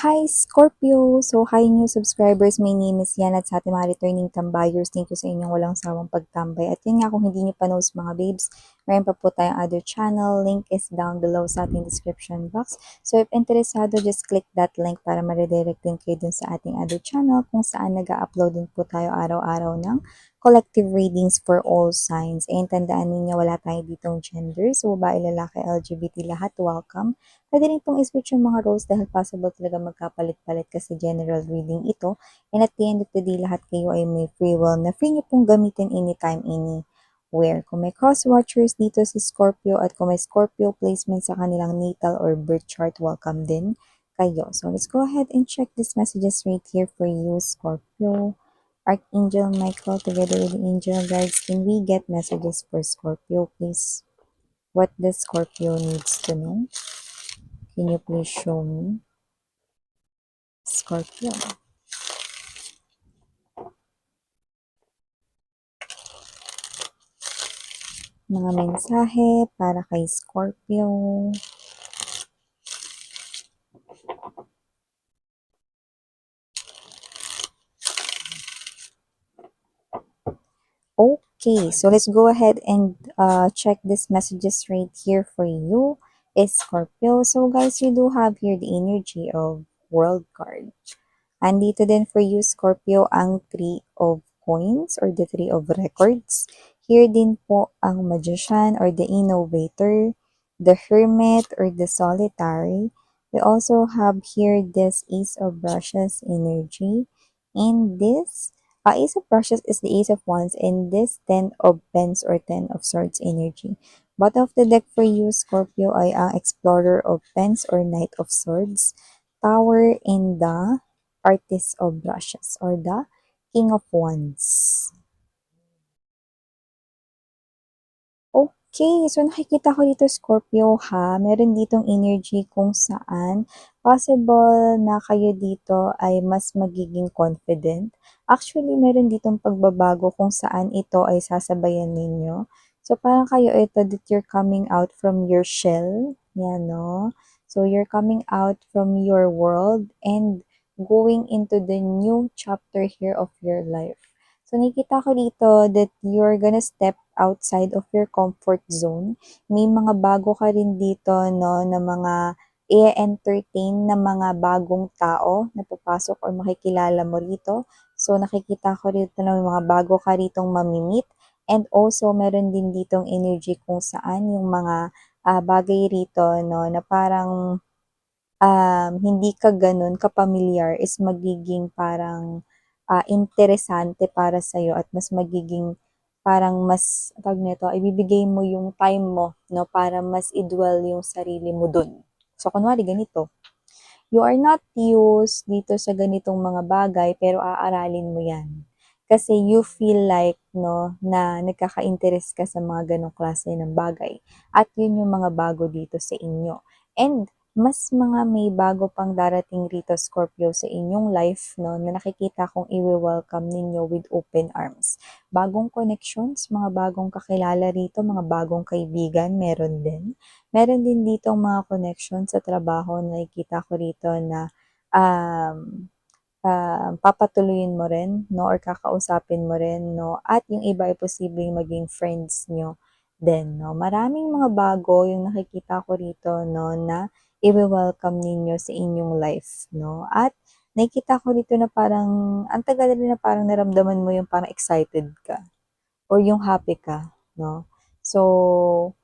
Hi, Scorpio! So, hi new subscribers. My name is Yan at sa ating mga returning tambayers, thank you sa inyong walang sawang pagtambay. At yun nga, kung hindi niyo pa knows mga babes, mayroon pa po tayong other channel. Link is down below sa ating description box. So, if interesado, just click that link para ma-redirect din kayo dun sa ating other channel kung saan nag-upload din po tayo araw-araw ng collective readings for all signs. And tandaan ninyo, wala tayo ditong gender. So, babae, lalaki, LGBT, lahat welcome. Pwede rin pong i-switch yung mga roles dahil possible talaga magkapalit-palit kasi general reading ito. And at the end of the day, lahat kayo ay may free will na free nyo pong gamitin anytime, anywhere. Kung may cross-watchers dito si Scorpio at kung may Scorpio placement sa kanilang natal or birth chart, welcome din kayo. So let's go ahead and check these messages right here for you, Scorpio. Archangel Michael together with the angel guides, can we get messages for Scorpio, please? What does Scorpio needs to know? Can you please show me? Scorpio. Mga mensahe para kay Scorpio. Okay, so let's go ahead and check these messages right here for you, is Scorpio. So guys, you do have here the energy of World card. Andito din for you, Scorpio, ang 3 of coins or the 3 of records. Here din po ang Magician or the Innovator, the Hermit or the Solitary. We also have here this Ace of Brushes energy. And this Ace of Brushes is the Ace of Wands, and this 10 of Pens or 10 of Swords energy. Bottom of the deck for you, Scorpio, ay ang Explorer of Pens or Knight of Swords, Tower, and the Artist of Brushes or the King of Wands. Okay, so nakikita ko dito Scorpio ha, meron ditong energy kung saan possible na kayo dito ay mas magiging confident. Actually, meron ditong pagbabago kung saan ito ay sasabayan ninyo. So parang kayo ito that you're coming out from your shell, yan no? So you're coming out from your world and going into the new chapter here of your life. So, nakikita ko dito that you're gonna step outside of your comfort zone. May mga bago ka rin dito, no, na mga i-entertain na mga bagong tao na papasok or makikilala mo rito. So, nakikita ko rito na may mga bago ka ritong mamimit. And also, meron din ditong energy kung saan yung mga bagay rito, no, na parang hindi ka gano'n kapamilyar is magiging parang, interesante para sa'yo at mas magiging parang mas tawag nito, ibibigay mo yung time mo 'no, para mas i-dwell yung sarili mo dun. So, kunwari ganito, you are not used dito sa ganitong mga bagay pero aaralin mo 'yan. Kasi you feel like 'no, na nagkaka-interes ka sa mga gano'ng klase ng bagay at 'yun yung mga bago dito sa inyo. And mas mga may bago pang darating rito, Scorpio, sa inyong life 'no, na nakikita kong iwe-welcome ninyo with open arms. Bagong connections, mga bagong kakilala rito, mga bagong kaibigan, meron din. Meron din ditong mga connection sa trabaho na nakikita ko rito na um, papatuloyin mo rin 'no or kakausapin mo rin 'no at yung iba ay posibleng maging friends niyo din 'no. Maraming mga bago yung nakikita ko rito 'no na iwe-welcome ninyo sa inyong life 'no at nakikita ko dito na parang ang tagal na rin na parang naramdaman mo yung parang excited ka or yung happy ka 'no. So,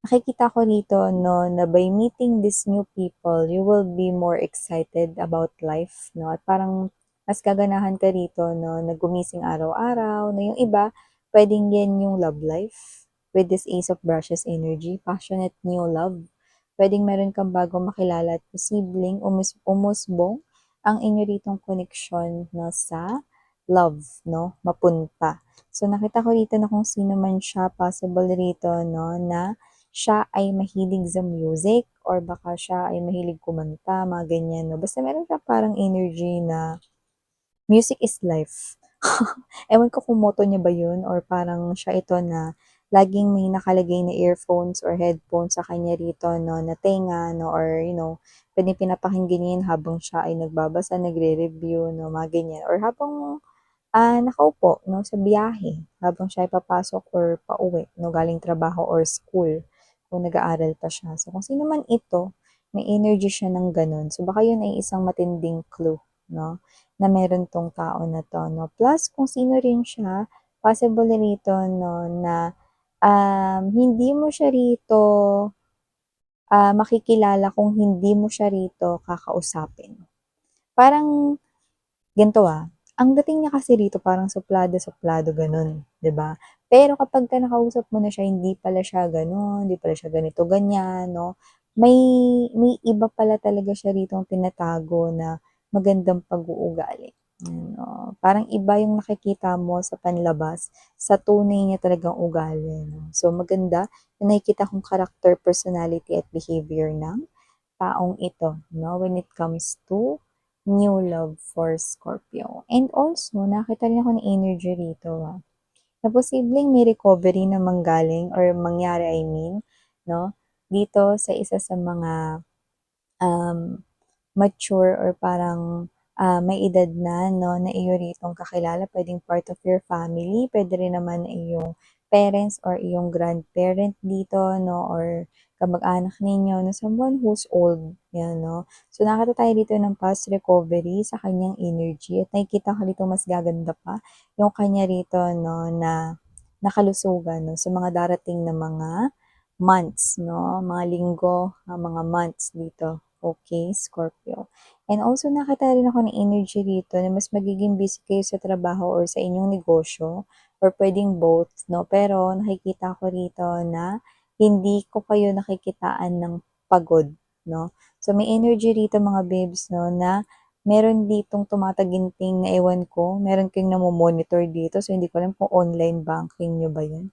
nakikita ko dito 'no, na by meeting these new people, you will be more excited about life 'no, at parang mas gaganahan ka rito 'no, na gumising araw-araw, na yung iba puwedeng 'yan yung love life with this Ace of Brushes energy, passionate new love. Puwedeng meron kang bagong makilala at posibleng umusbong ang inyo ritong koneksyon 'no, sa love 'no, mapunta. So, nakita ko dito na kung sino man siya, possible rito 'no, na siya ay mahilig sa music or baka siya ay mahilig kumanta, mga ganyan 'no. Basta meron siyang parang energy na music is life. Ewan ko kung motto niya ba yun or parang siya ito na laging may nakalagay na earphones or headphones sa kanya rito 'no, na tenga 'no or puwedeng pinapakinggan niya 'yun habang siya ay nagbabasa, nagre-review 'no, mga ganyan or habang nakaupo 'no, sa biyahe habang siya ay papasok or pauwi 'no, galing trabaho or school kung nag-aaral pa siya. So, kung sino man ito, may energy siya ng gano'n. So, baka 'yun ay isang matinding clue 'no, na meron 'tong tao na 'to 'no. Plus kung sino rin siya, possible rito 'no na, hindi mo siya rito, makikilala kung hindi mo siya rito kakausapin. Parang ganito, ang dating niya kasi rito parang suplado-suplado gano'n, 'di ba? Pero kapagka nakausap mo na siya hindi pala siya gano'n, hindi pala siya ganito, ganyan 'no. May may iba pala talaga siya ritong tinatago na magandang pag-uugali, parang iba yung nakikita mo sa panlabas sa tunay niya talagang ugali 'no. So maganda na nakikita kong character, personality at behavior ng taong ito 'no, when it comes to new love for Scorpio. And also nakita rin ako ng energy rito, na posibleng may recovery na manggaling or mangyari I mean 'no, dito sa isa sa mga, um mature or parang, may edad na 'no, na iyo ritong kakilala. Puwedeng part of your family, puwede rin naman na iyong parents or iyong grandparent dito 'no, or kamag-anak ninyo na someone who's old, 'yan 'no. So, nakita tayo dito ng past recovery sa kanyang energy at nakikita ko dito mas gaganda pa yung kanya rito 'no, na nakalusugan 'no, sa mga darating na mga months 'no, mga linggo, mga months dito. Okay, Scorpio. And also nakita rin ako ng energy rito na mas magiging busy kayo sa trabaho or sa inyong negosyo or puwedeng both 'no, pero nakikita ko rito na hindi ko kayo nakikitaan ng pagod 'no. So may energy rito mga babes 'no, na meron ditong tumataginting na ewan ko, meron kayong namo-monitor dito so hindi ko alam kung online banking niyo ba 'yan.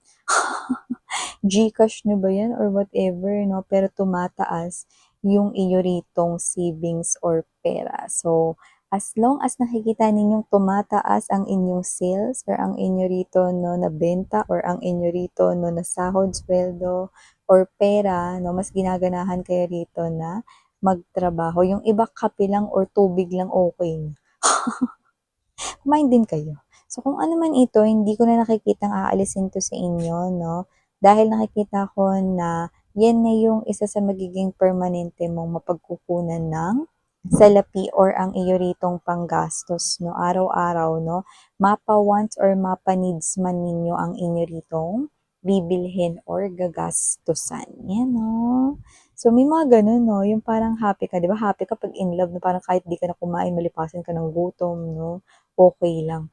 GCash niyo ba 'yan or whatever 'no, pero tumataas yung iyo ritong savings or pera. So, as long as nakikita ninyong tumataas ang inyong sales or ang inyo rito 'no na benta or ang inyo rito 'no na sahod, suweldo or pera 'no, mas ginaganahan kayo rito na magtrabaho. Yung iba kape lang or tubig lang okey na. Kumain din kayo. So, kung ano man ito, hindi ko na nakikitang aalisin 'to sa inyo 'no, dahil nakikita ko na 'yan na yung isa sa magiging permanente mong mapagkukunan ng salapi or ang iyo ritong panggastos 'no, araw-araw 'no. Mapa-wants or mapa-needs man ninyo ang inyo ritong bibilhin or gagastusan, 'yan 'no. So, may mga gano'n 'no, yung parang happy ka, 'di ba happy ka 'pag in love na parang kahit 'di ka na kumain malipasan ka ng gutom 'no, okey lang.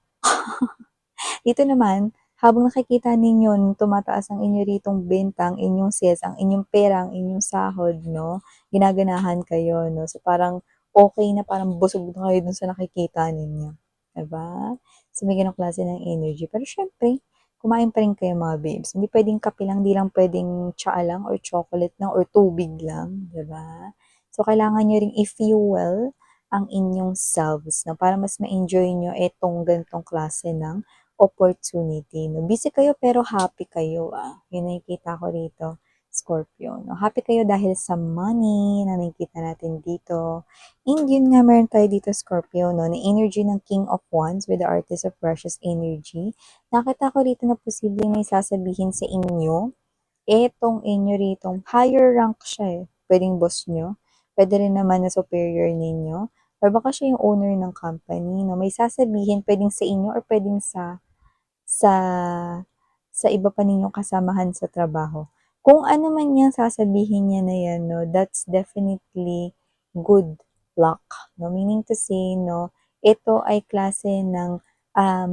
Dito naman, habang nakikita ninyo na tumataas ang inyo ritong benta, ang inyong sales, ang inyong pera, ang inyong sahod 'no, ginaganahan kayo 'no. So, parang okey na, parang busog na kayo dun sa nakikita ninyo, 'di ba? So, may gano'ng klase ng energy. Pero siyempre, kumain pa rin kayo mga babes. Hindi puwedeng kape lang, 'di lang puwedeng tsaa lang or chocolate lang or tubig lang, 'di ba? So, kailangan niyo ring i-fuel ang inyong selves 'no, para mas ma-enjoy niyo itong ganitong klase ng opportunity 'no. Busy kayo pero happy kayo, yung nakikita ko rito, Scorpio 'no. Happy kayo dahil sa money na nakikita natin dito. And yun nga meron tayo dito Scorpio 'no, na energy ng King of Wands with the Artist of Precious Energy. Nakita ko rito na posibleng may sasabihin sa inyo, etong inyo ritong higher rank siya, puwedeng boss niyo, puwede rin naman na superior ninyo or baka siya yung owner ng company 'no. May sasabihin puwedeng sa inyo or puwedeng sa sa iba pa ninyong kasamahan sa trabaho. Kung ano man yang sasabihin niya na yan 'no, that's definitely good luck 'no. Meaning to say 'no, ito ay klase ng,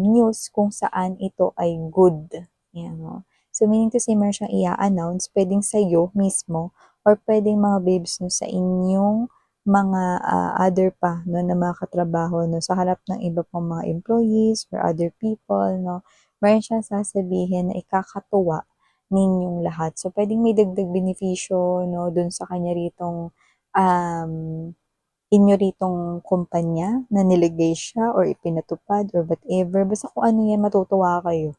news kung saan ito ay good, yan 'no. So meaning to say meron siyang i-a-announce puwedeng sa'yo mismo or puwedeng mga babes 'no, sa inyong mga, other pa 'no, na mga katrabaho 'no, sa harap ng iba pang mga employees or other people 'no. Meron siyang sasabihin na ikakatuwa ninyong lahat. So, puwedeng may dagdag benepisyo 'no, dun sa kanya ritong, um, inyo ritong kumpanya na nilagay siya or ipinatupad or whatever, basta kung ano yan matutuwa kayo.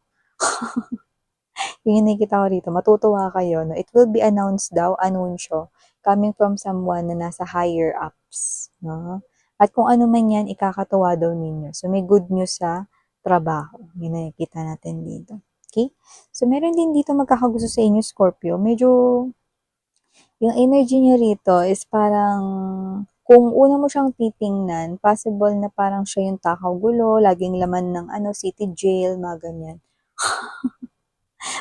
Yung nakikita ko rito, matutuwa kayo, no? It will be announced daw, anunsyo, coming from someone na nasa higher ups, no? At kung ano man yan, ikakatuwa daw ninyo. So, may good news sa trabaho. Yun nakikita natin dito. Okay? So, meron din dito magkakagusto sa inyo, Scorpio. Medyo, yung energy niya rito is parang, kung una mo siyang titingnan, possible na parang siya yung takaw gulo, laging laman ng city jail, mga ganyan.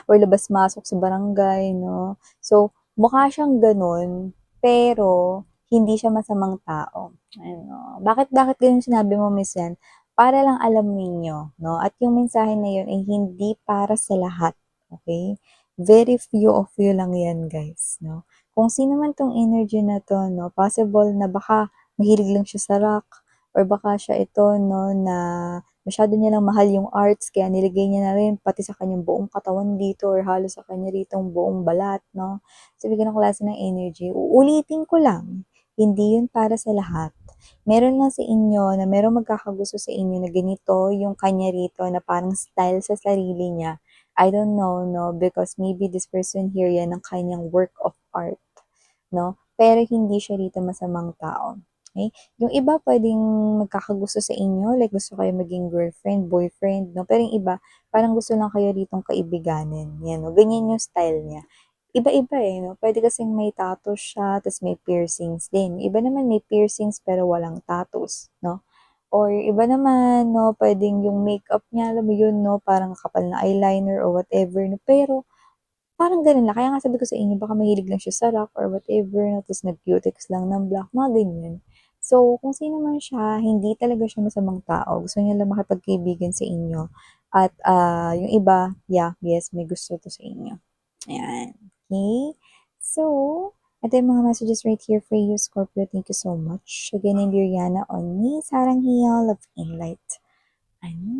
Or labas-masok sa barangay, no? So, mukha siyang ganun, pero hindi siya masamang tao. Ano, bakit ganun sinabi mo, Miss Yan? Para lang alam ninyo, no? At yung mensahe na yun ay hindi para sa lahat, okay? Very few of you lang yan, guys, no? Kung sino man tong energy na to, no? Possible na baka mahilig lang siya sa rock, or baka siya ito, no, na masyado niya lang mahal yung arts kaya niligay niya na rin pati sa kanyang buong katawan dito or halos sa kanya ritong buong balat, no? Sabi ko ng klase ng energy. Uulitin ko lang, hindi yun para sa lahat. Meron lang sa inyo na meron magkakagusto sa inyo na ganito yung kanya rito na parang style sa sarili niya. I don't know, no? Because maybe this person here yan ang kanyang work of art, no? Pero hindi siya rito masamang tao. Okay? Yung iba pwedeng magkakagusto sa inyo, like gusto kayo maging girlfriend, boyfriend, no? Pero yung iba, parang gusto lang kayo ritong kaibiganin. Yan, no? Ganyan yung style niya. Iba-iba eh, no? Pwede kasing may tattoos siya, tapos may piercings din. Iba naman may piercings pero walang tattoos, no? Or iba naman, no, pwedeng yung makeup niya, alam mo yun, no, parang kapal na eyeliner or whatever, no, pero parang gano'n lang. Kaya nga sabi ko sa inyo baka mahilig lang siya sa rock or whatever 'no, tapos nag-cutex lang ng black, mga ganyan. So, kung sino man siya, hindi talaga siya masamang tao. Gusto niya lang makipagkaibigan sa inyo at, yung iba, yeah, yes, may gusto 'to sa inyo. Ayan, okay. So, ito yung mga messages right here for you, Scorpio. Thank you so much. Again, I'm Viriana on me, Sarang Hiya, Love and Light. Ano